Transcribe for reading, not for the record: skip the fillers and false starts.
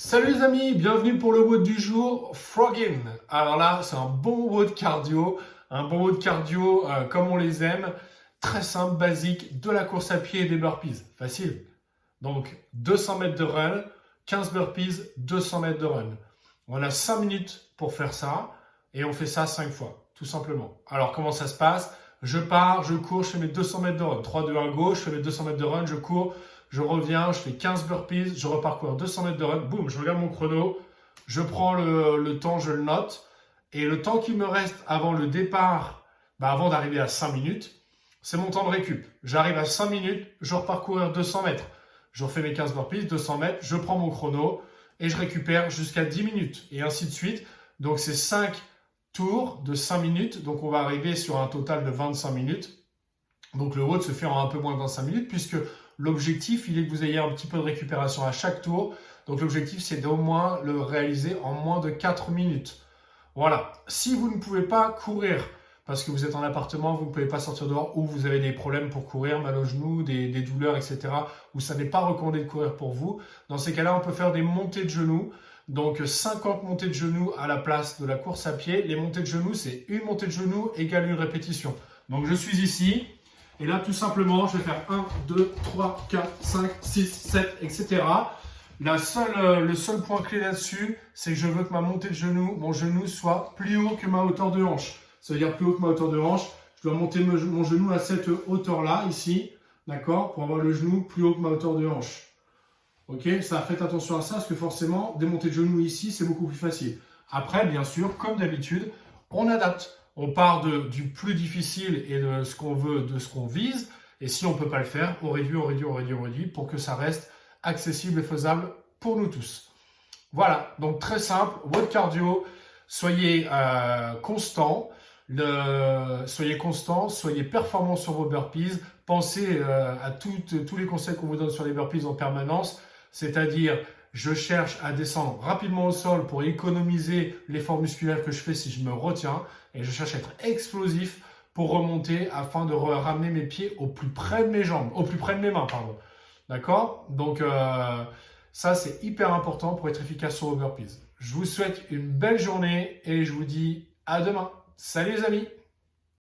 Salut les amis, bienvenue pour le WOD du jour, Frogin. Alors là, c'est un bon WOD cardio, comme on les aime, très simple, basique, de la course à pied et des burpees, facile. Donc 200 mètres de run, 15 burpees, 200 mètres de run. On a 5 minutes pour faire ça et on fait ça 5 fois, tout simplement. Alors comment ça se passe? Je pars, je cours, je fais mes 200 mètres de run. 3, 2, 1, go, je fais mes 200 mètres de run, je cours, je reviens, je fais 15 burpees, je repars courir 200 mètres de run, boum, je regarde mon chrono, je prends le temps, je le note. Et le temps qui me reste avant le départ, avant d'arriver à 5 minutes, c'est mon temps de récup. J'arrive à 5 minutes, je repars courir 200 mètres. Je refais mes 15 burpees, 200 mètres, je prends mon chrono et je récupère jusqu'à 10 minutes et ainsi de suite. Donc c'est 5 tours de 5 minutes, donc on va arriver sur un total de 25 minutes. Donc le WOD se fait en un peu moins de 25 minutes puisque l'objectif, il est que vous ayez un petit peu de récupération à chaque tour. Donc l'objectif, c'est d'au moins le réaliser en moins de 4 minutes. Voilà. Si vous ne pouvez pas courir parce que vous êtes en appartement, vous ne pouvez pas sortir dehors ou vous avez des problèmes pour courir, mal aux genoux, des douleurs, etc., ou ça n'est pas recommandé de courir pour vous, dans ces cas-là, on peut faire des montées de genoux. Donc 50 montées de genoux à la place de la course à pied. Les montées de genoux, c'est une montée de genoux égale une répétition. Donc je suis ici. Et là, tout simplement, je vais faire 1, 2, 3, 4, 5, 6, 7, etc. Le seul point clé là-dessus, c'est que je veux que ma montée de genou, mon genou soit plus haut que ma hauteur de hanche. Ça veut dire plus haut que ma hauteur de hanche. Je dois monter mon genou à cette hauteur-là, ici, d'accord, pour avoir le genou plus haut que ma hauteur de hanche. Ok, ça, faites attention à ça, parce que forcément, des montées de genoux ici, c'est beaucoup plus facile. Après, bien sûr, comme d'habitude, on adapte. On part du plus difficile et de ce qu'on veut, de ce qu'on vise. Et si on ne peut pas le faire, on réduit pour que ça reste accessible et faisable pour nous tous. Voilà, donc très simple, WOD cardio, soyez constant, soyez performant sur vos burpees, pensez à tous les conseils qu'on vous donne sur les burpees en permanence, c'est-à-dire je cherche à descendre rapidement au sol pour économiser l'effort musculaire que je fais si je me retiens et je cherche à être explosif pour remonter afin de ramener mes pieds au plus près de mes jambes, au plus près de mes mains, pardon. D'accord? Donc ça c'est hyper important pour être efficace sur vos burpees. Je vous souhaite une belle journée et je vous dis à demain. Salut les amis!